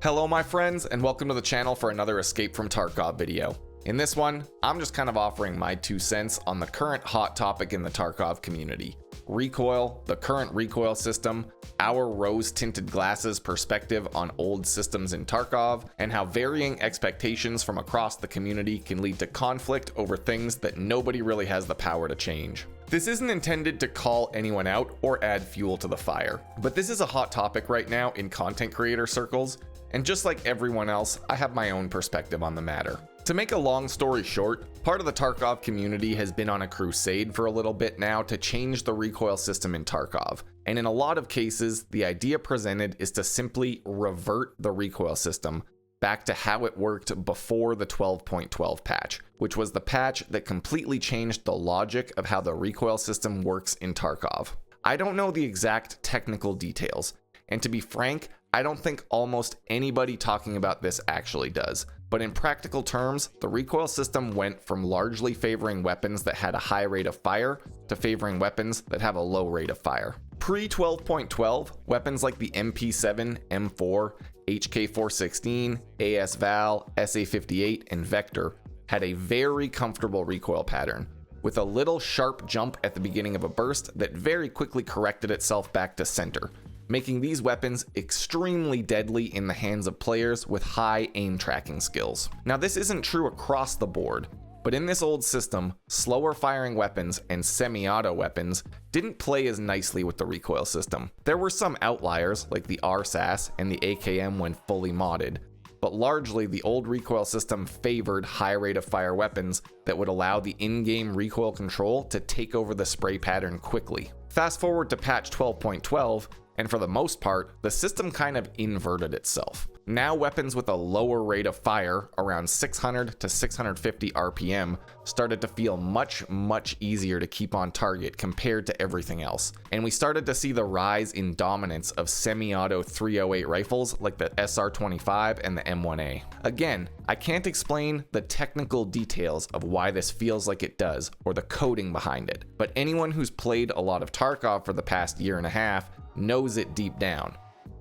Hello my friends, and welcome to the channel for another Escape From Tarkov video. In this one, I'm just kind of offering my 2 cents on the current hot topic in the Tarkov community. Recoil, the current recoil system, our rose-tinted glasses perspective on old systems in Tarkov, and how varying expectations from across the community can lead to conflict over things that nobody really has the power to change. This isn't intended to call anyone out or add fuel to the fire, but this is a hot topic right now in content creator circles, and just like everyone else, I have my own perspective on the matter. To make a long story short, part of the Tarkov community has been on a crusade for a little bit now to change the recoil system in Tarkov, and in a lot of cases, the idea presented is to simply revert the recoil system back to how it worked before the 12.12 patch, which was the patch that completely changed the logic of how the recoil system works in Tarkov. I don't know the exact technical details, and to be frank, I don't think almost anybody talking about this actually does. But in practical terms, the recoil system went from largely favoring weapons that had a high rate of fire to favoring weapons that have a low rate of fire. Pre-12.12, weapons like the MP7, M4, HK416, AS-Val, SA-58, and Vector had a very comfortable recoil pattern, with a little sharp jump at the beginning of a burst that very quickly corrected itself back to center, making these weapons extremely deadly in the hands of players with high aim tracking skills. Now this isn't true across the board, but in this old system, slower firing weapons and semi-auto weapons didn't play as nicely with the recoil system. There were some outliers like the RSAS and the AKM when fully modded, but largely the old recoil system favored high rate of fire weapons that would allow the in-game recoil control to take over the spray pattern quickly. Fast forward to patch 12.12, and for the most part, the system kind of inverted itself. Now weapons with a lower rate of fire, around 600 to 650 RPM, started to feel much easier to keep on target compared to everything else. And we started to see the rise in dominance of semi-auto 308 rifles like the SR25 and the M1A. Again, I can't explain the technical details of why this feels like it does, or the coding behind it, but anyone who's played a lot of Tarkov for the past year and a half knows it deep down.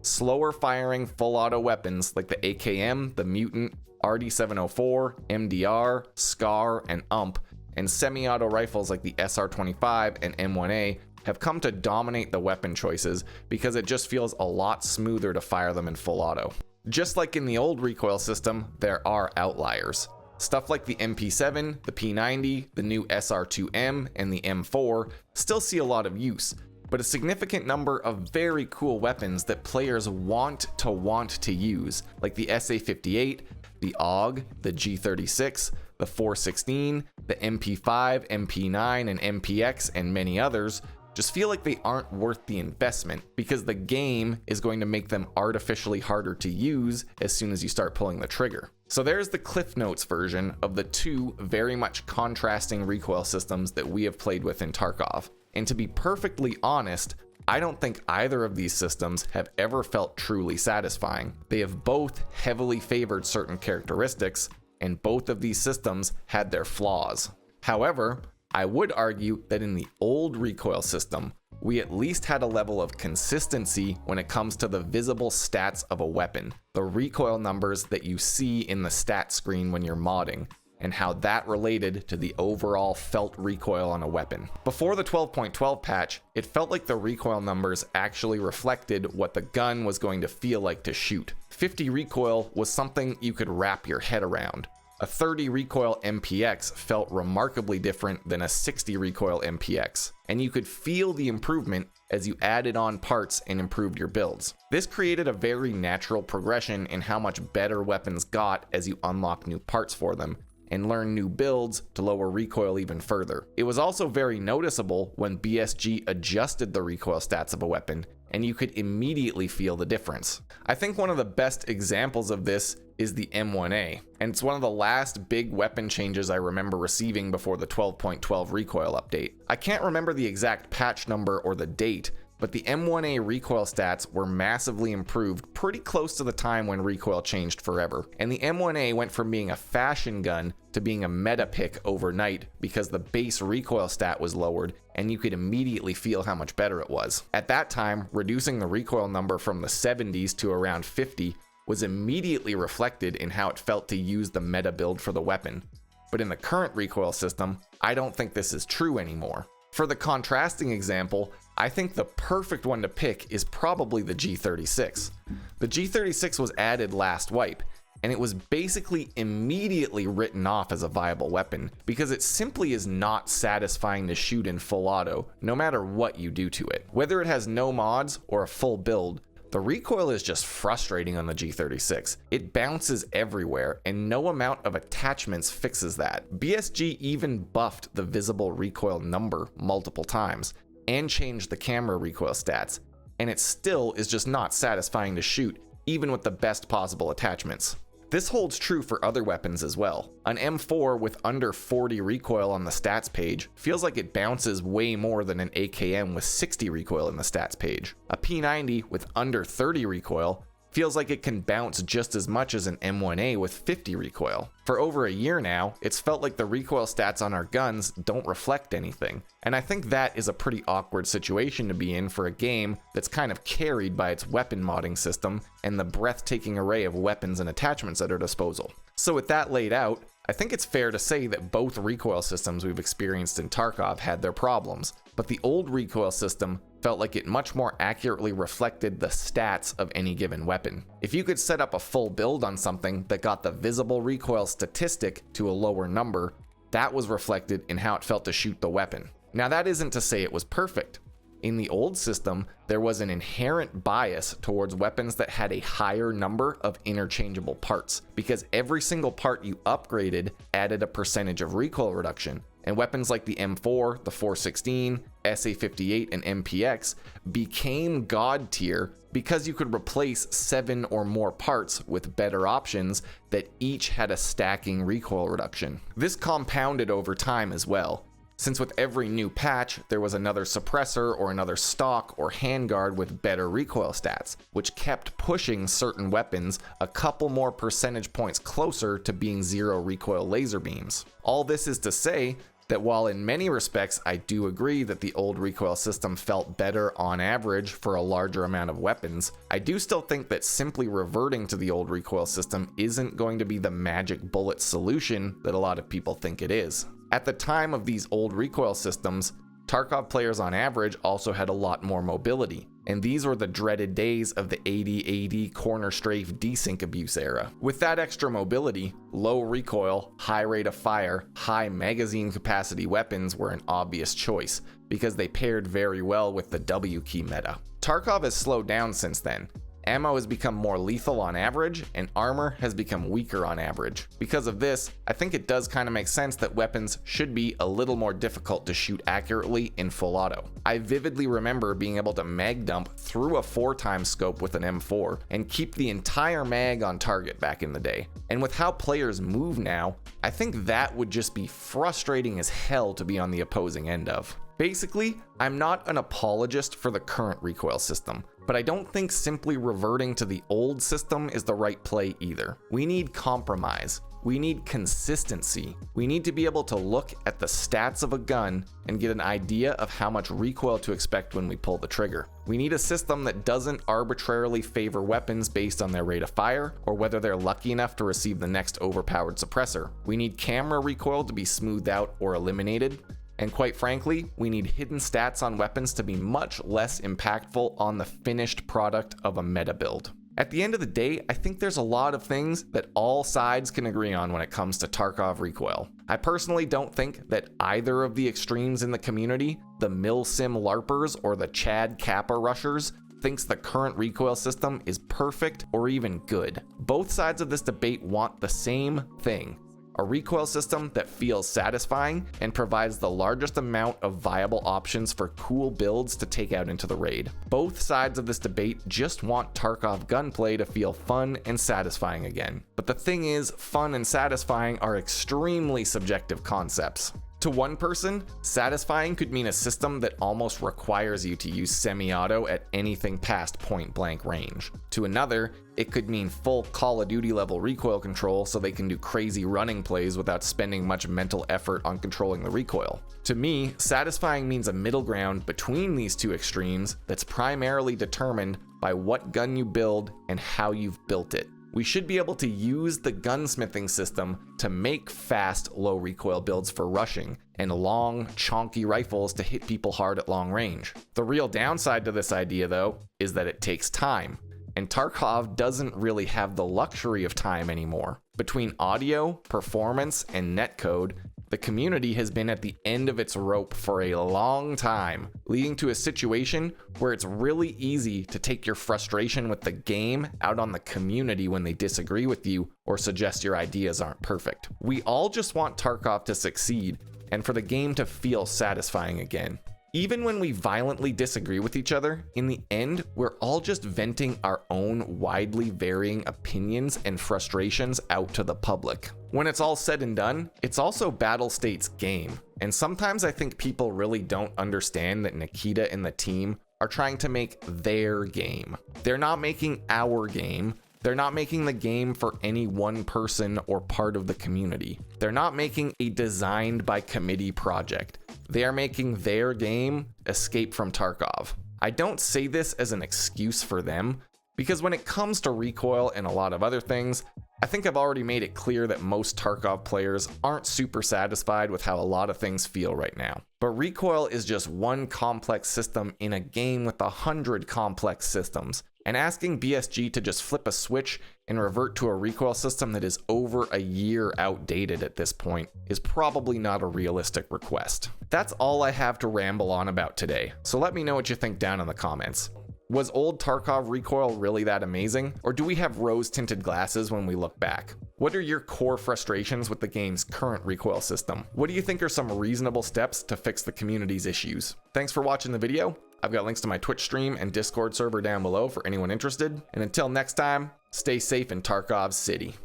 Slower firing full auto weapons like the AKM, the Mutant, RD704, MDR, SCAR, and UMP, and semi-auto rifles like the SR25 and M1A have come to dominate the weapon choices because it just feels a lot smoother to fire them in full auto. Just like in the old recoil system, there are outliers. Stuff like the MP7, the P90, the new SR2M, and the M4 still see a lot of use, but a significant number of very cool weapons that players want to use, like the SA-58, the AUG, the G36, the 416, the MP5, MP9, and MPX, and many others, just feel like they aren't worth the investment because the game is going to make them artificially harder to use as soon as you start pulling the trigger. So there's the Cliff Notes version of the 2 very much contrasting recoil systems that we have played with in Tarkov. And to be perfectly honest, I don't think either of these systems have ever felt truly satisfying. They have both heavily favored certain characteristics, and both of these systems had their flaws. However, I would argue that in the old recoil system, we at least had a level of consistency when it comes to the visible stats of a weapon, the recoil numbers that you see in the stat screen when you're modding, and how that related to the overall felt recoil on a weapon. Before the 12.12 patch, it felt like the recoil numbers actually reflected what the gun was going to feel like to shoot. 50 recoil was something you could wrap your head around. A 30 recoil MPX felt remarkably different than a 60 recoil MPX, and you could feel the improvement as you added on parts and improved your builds. This created a very natural progression in how much better weapons got as you unlock new parts for them, and learn new builds to lower recoil even further. It was also very noticeable when BSG adjusted the recoil stats of a weapon, and you could immediately feel the difference. I think one of the best examples of this is the M1A, and it's one of the last big weapon changes I remember receiving before the 12.12 recoil update. I can't remember the exact patch number or the date, but the M1A recoil stats were massively improved pretty close to the time when recoil changed forever. And the M1A went from being a fashion gun to being a meta pick overnight because the base recoil stat was lowered and you could immediately feel how much better it was. At that time, reducing the recoil number from the 70s to around 50 was immediately reflected in how it felt to use the meta build for the weapon. But in the current recoil system, I don't think this is true anymore. For the contrasting example, I think the perfect one to pick is probably the G36. The G36 was added last wipe, and it was basically immediately written off as a viable weapon because it simply is not satisfying to shoot in full auto, no matter what you do to it. Whether it has no mods or a full build, the recoil is just frustrating on the G36. It bounces everywhere, and no amount of attachments fixes that. BSG even buffed the visible recoil number multiple times, and changed the camera recoil stats, and it still is just not satisfying to shoot, even with the best possible attachments. This holds true for other weapons as well. An M4 with under 40 recoil on the stats page feels like it bounces way more than an AKM with 60 recoil in the stats page. A P90 with under 30 recoil feels like it can bounce just as much as an M1A with 50 recoil. For over a year now, it's felt like the recoil stats on our guns don't reflect anything, and I think that is a pretty awkward situation to be in for a game that's kind of carried by its weapon modding system and the breathtaking array of weapons and attachments at our disposal. So with that laid out, I think it's fair to say that both recoil systems we've experienced in Tarkov had their problems, but the old recoil system felt like it much more accurately reflected the stats of any given weapon. If you could set up a full build on something that got the visible recoil statistic to a lower number, that was reflected in how it felt to shoot the weapon. Now that isn't to say it was perfect. In the old system, there was an inherent bias towards weapons that had a higher number of interchangeable parts, because every single part you upgraded added a percentage of recoil reduction, and weapons like the M4, the 416, SA58, and MPX became god tier because you could replace 7 or more parts with better options that each had a stacking recoil reduction. This compounded over time as well, since with every new patch, there was another suppressor or another stock or handguard with better recoil stats, which kept pushing certain weapons a couple more percentage points closer to being zero recoil laser beams. All this is to say that while in many respects I do agree that the old recoil system felt better on average for a larger amount of weapons, I do still think that simply reverting to the old recoil system isn't going to be the magic bullet solution that a lot of people think it is. At the time of these old recoil systems, Tarkov players on average also had a lot more mobility, and these were the dreaded days of the 80-80 corner strafe desync abuse era. With that extra mobility, low recoil, high rate of fire, high magazine capacity weapons were an obvious choice, because they paired very well with the W key meta. Tarkov has slowed down since then. Ammo has become more lethal on average, and armor has become weaker on average. Because of this, I think it does kind of make sense that weapons should be a little more difficult to shoot accurately in full auto. I vividly remember being able to mag dump through a 4x scope with an M4 and keep the entire mag on target back in the day. And with how players move now, I think that would just be frustrating as hell to be on the opposing end of. Basically, I'm not an apologist for the current recoil system, but I don't think simply reverting to the old system is the right play either. We need compromise. We need consistency. We need to be able to look at the stats of a gun and get an idea of how much recoil to expect when we pull the trigger. We need a system that doesn't arbitrarily favor weapons based on their rate of fire or whether they're lucky enough to receive the next overpowered suppressor. We need camera recoil to be smoothed out or eliminated. And quite frankly, we need hidden stats on weapons to be much less impactful on the finished product of a meta build. At the end of the day, I think there's a lot of things that all sides can agree on when it comes to Tarkov Recoil. I personally don't think that either of the extremes in the community, the Milsim LARPers or the Chad Kappa Rushers, thinks the current recoil system is perfect or even good. Both sides of this debate want the same thing: a recoil system that feels satisfying and provides the largest amount of viable options for cool builds to take out into the raid. Both sides of this debate just want Tarkov gunplay to feel fun and satisfying again. But the thing is, fun and satisfying are extremely subjective concepts. To one person, satisfying could mean a system that almost requires you to use semi-auto at anything past point-blank range. To another, it could mean full Call of Duty level recoil control so they can do crazy running plays without spending much mental effort on controlling the recoil. To me, satisfying means a middle ground between these two extremes that's primarily determined by what gun you build and how you've built it. We should be able to use the gunsmithing system to make fast, low recoil builds for rushing, and long, chonky rifles to hit people hard at long range. The real downside to this idea, though, is that it takes time, and Tarkov doesn't really have the luxury of time anymore. Between audio, performance, and netcode, the community has been at the end of its rope for a long time, leading to a situation where it's really easy to take your frustration with the game out on the community when they disagree with you or suggest your ideas aren't perfect. We all just want Tarkov to succeed and for the game to feel satisfying again. Even when we violently disagree with each other, in the end, we're all just venting our own widely varying opinions and frustrations out to the public. When it's all said and done, it's also Battlestate's game, and sometimes I think people really don't understand that Nikita and the team are trying to make their game. They're not making our game. They're not making the game for any one person or part of the community. They're not making a designed by committee project. They are making their game, Escape from Tarkov. I don't say this as an excuse for them, because when it comes to Recoil and a lot of other things, I think I've already made it clear that most Tarkov players aren't super satisfied with how a lot of things feel right now. But Recoil is just one complex system in a game with 100 complex systems. And asking BSG to just flip a switch and revert to a recoil system that is over a year outdated at this point is probably not a realistic request. That's all I have to ramble on about today, so let me know what you think down in the comments. Was old Tarkov Recoil really that amazing, or do we have rose-tinted glasses when we look back? What are your core frustrations with the game's current recoil system? What do you think are some reasonable steps to fix the community's issues? Thanks for watching the video. I've got links to my Twitch stream and Discord server down below for anyone interested. And until next time, stay safe in Tarkov City.